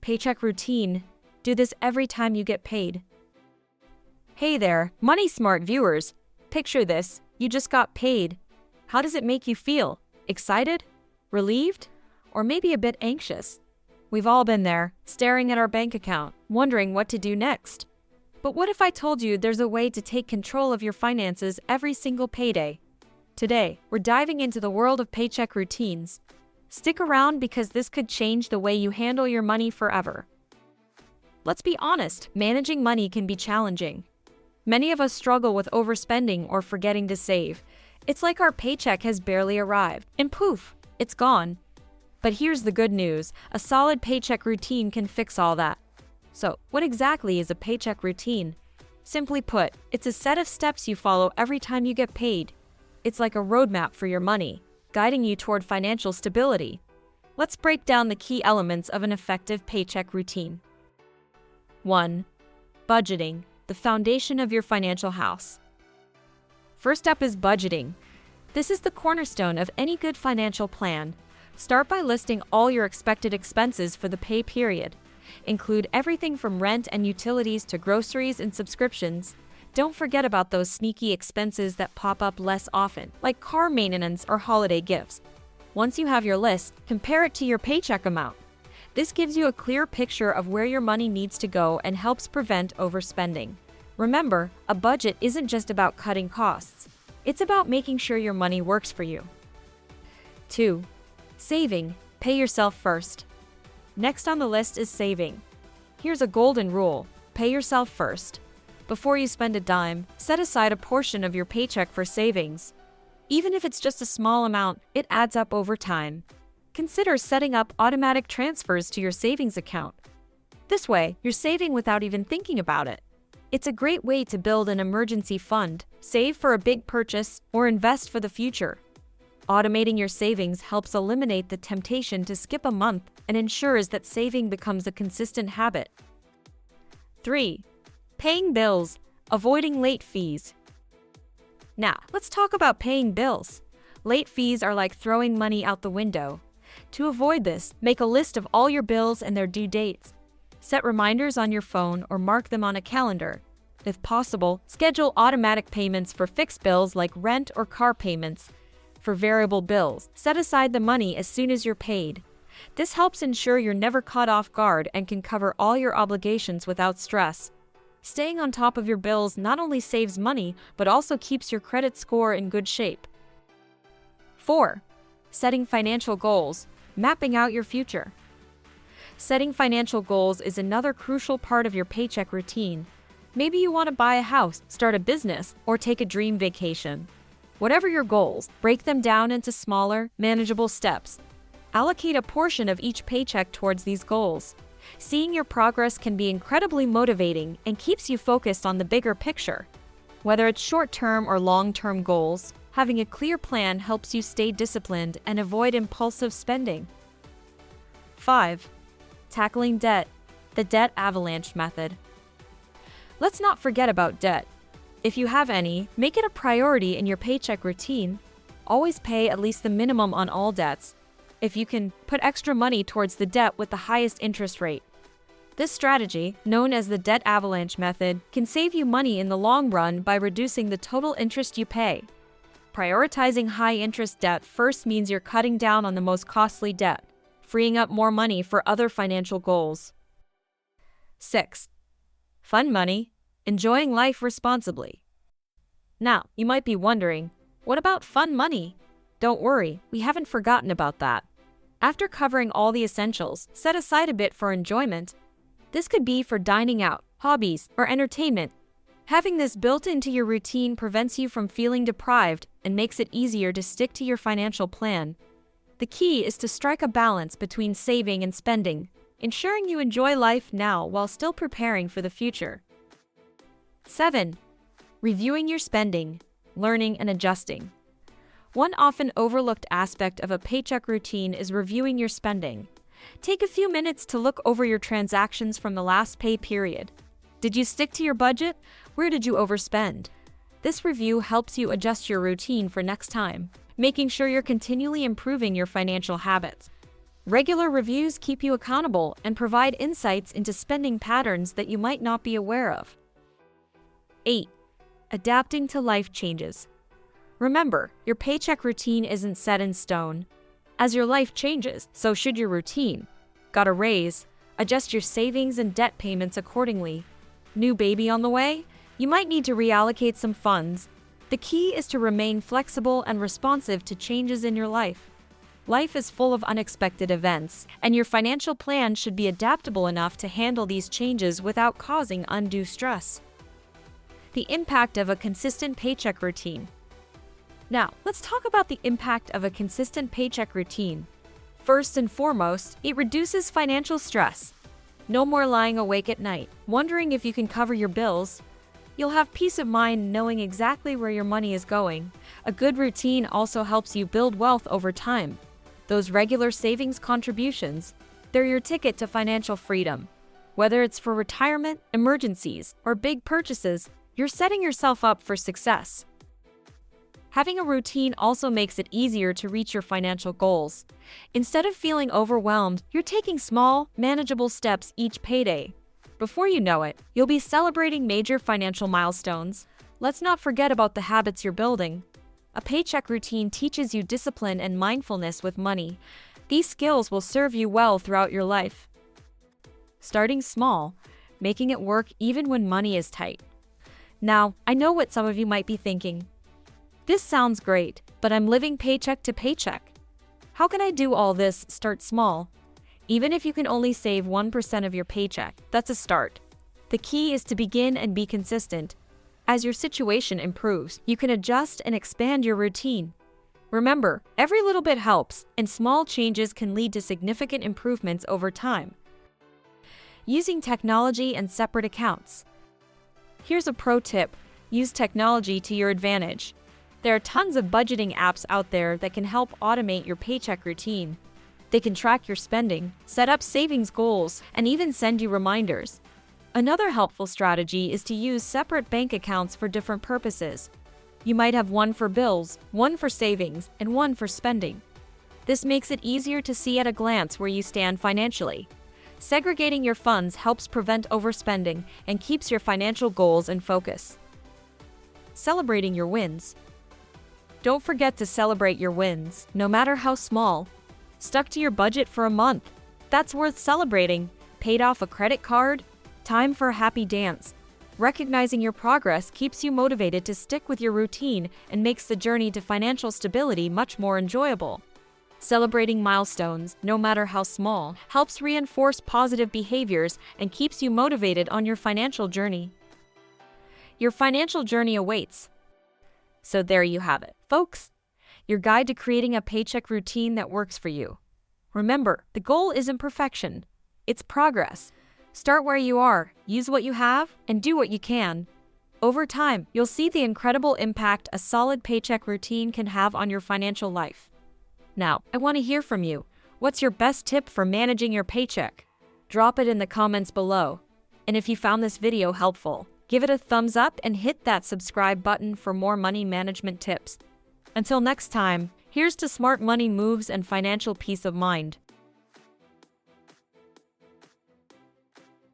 Paycheck routine. Do this every time you get paid. Hey there, money smart viewers. Picture this, you just got paid. How does it make you feel? Excited? Relieved? Or maybe a bit anxious? We've all been there, staring at our bank account, wondering what to do next. But what if I told you there's a way to take control of your finances every single payday? Today, we're diving into the world of paycheck routines. Stick around because this could change the way you handle your money forever. Let's be honest, managing money can be challenging. Many of us struggle with overspending or forgetting to save. It's like our paycheck has barely arrived, and poof, it's gone. But here's the good news, a solid paycheck routine can fix all that. So, what exactly is a paycheck routine? Simply put, it's a set of steps you follow every time you get paid. It's like a roadmap for your money, guiding you toward financial stability. Let's break down the key elements of an effective paycheck routine. 1. Budgeting, the foundation of your financial house. First up is budgeting. This is the cornerstone of any good financial plan. Start by listing all your expected expenses for the pay period. Include everything from rent and utilities to groceries and subscriptions. Don't forget about those sneaky expenses that pop up less often, like car maintenance or holiday gifts. Once you have your list, compare it to your paycheck amount. This gives you a clear picture of where your money needs to go and helps prevent overspending. Remember, a budget isn't just about cutting costs. It's about making sure your money works for you. 2. Saving. Pay yourself first. Next on the list is saving. Here's a golden rule. Pay yourself first. Before you spend a dime, set aside a portion of your paycheck for savings. Even if it's just a small amount, it adds up over time. Consider setting up automatic transfers to your savings account. This way, you're saving without even thinking about it. It's a great way to build an emergency fund, save for a big purchase, or invest for the future. Automating your savings helps eliminate the temptation to skip a month and ensures that saving becomes a consistent habit. 3. Paying bills, avoiding late fees. Now, let's talk about paying bills. Late fees are like throwing money out the window. To avoid this, make a list of all your bills and their due dates. Set reminders on your phone or mark them on a calendar. If possible, schedule automatic payments for fixed bills like rent or car payments. For variable bills, set aside the money as soon as you're paid. This helps ensure you're never caught off guard and can cover all your obligations without stress. Staying on top of your bills not only saves money, but also keeps your credit score in good shape. 4. Setting financial goals, mapping out your future. Setting financial goals is another crucial part of your paycheck routine. Maybe you want to buy a house, start a business, or take a dream vacation. Whatever your goals, break them down into smaller, manageable steps. Allocate a portion of each paycheck towards these goals. Seeing your progress can be incredibly motivating and keeps you focused on the bigger picture. Whether it's short-term or long-term goals, having a clear plan helps you stay disciplined and avoid impulsive spending. 5. Tackling debt, the debt avalanche method. Let's not forget about debt. If you have any, make it a priority in your paycheck routine. Always pay at least the minimum on all debts. If you can, put extra money towards the debt with the highest interest rate. This strategy, known as the debt avalanche method, can save you money in the long run by reducing the total interest you pay. Prioritizing high-interest debt first means you're cutting down on the most costly debt, freeing up more money for other financial goals. 6. Fun money, enjoying life responsibly. Now, you might be wondering, what about fun money? Don't worry, we haven't forgotten about that. After covering all the essentials, set aside a bit for enjoyment. This could be for dining out, hobbies, or entertainment. Having this built into your routine prevents you from feeling deprived and makes it easier to stick to your financial plan. The key is to strike a balance between saving and spending, ensuring you enjoy life now while still preparing for the future. 7. Reviewing your spending, learning and adjusting. One often overlooked aspect of a paycheck routine is reviewing your spending. Take a few minutes to look over your transactions from the last pay period. Did you stick to your budget? Where did you overspend? This review helps you adjust your routine for next time, making sure you're continually improving your financial habits. Regular reviews keep you accountable and provide insights into spending patterns that you might not be aware of. 8. Adapting to life changes. Remember, your paycheck routine isn't set in stone. As your life changes, so should your routine. Got a raise? Adjust your savings and debt payments accordingly. New baby on the way? You might need to reallocate some funds. The key is to remain flexible and responsive to changes in your life. Life is full of unexpected events, and your financial plan should be adaptable enough to handle these changes without causing undue stress. The impact of a consistent paycheck routine. Now, let's talk about the impact of a consistent paycheck routine. First and foremost, it reduces financial stress. No more lying awake at night, wondering if you can cover your bills. You'll have peace of mind knowing exactly where your money is going. A good routine also helps you build wealth over time. Those regular savings contributions, they're your ticket to financial freedom. Whether it's for retirement, emergencies, or big purchases, you're setting yourself up for success. Having a routine also makes it easier to reach your financial goals. Instead of feeling overwhelmed, you're taking small, manageable steps each payday. Before you know it, you'll be celebrating major financial milestones. Let's not forget about the habits you're building. A paycheck routine teaches you discipline and mindfulness with money. These skills will serve you well throughout your life. Starting small, making it work even when money is tight. Now, I know what some of you might be thinking. This sounds great, but I'm living paycheck to paycheck. How can I do all this? Start small. Even if you can only save 1% of your paycheck, that's a start. The key is to begin and be consistent. As your situation improves, you can adjust and expand your routine. Remember, every little bit helps, and small changes can lead to significant improvements over time. Using technology and separate accounts. Here's a pro tip: use technology to your advantage. There are tons of budgeting apps out there that can help automate your paycheck routine. They can track your spending, set up savings goals, and even send you reminders. Another helpful strategy is to use separate bank accounts for different purposes. You might have one for bills, one for savings, and one for spending. This makes it easier to see at a glance where you stand financially. Segregating your funds helps prevent overspending and keeps your financial goals in focus. Celebrating your wins. Don't forget to celebrate your wins, no matter how small. Stuck to your budget for a month? That's worth celebrating. Paid off a credit card? Time for a happy dance. Recognizing your progress keeps you motivated to stick with your routine and makes the journey to financial stability much more enjoyable. Celebrating milestones, no matter how small, helps reinforce positive behaviors and keeps you motivated on your financial journey. Your financial journey awaits. So there you have it, folks. Your guide to creating a paycheck routine that works for you. Remember, the goal isn't perfection. It's progress. Start where you are, use what you have, and do what you can. Over time, you'll see the incredible impact a solid paycheck routine can have on your financial life. Now, I want to hear from you. What's your best tip for managing your paycheck? Drop it in the comments below. And if you found this video helpful, give it a thumbs up and hit that subscribe button for more money management tips. Until next time, here's to smart money moves and financial peace of mind.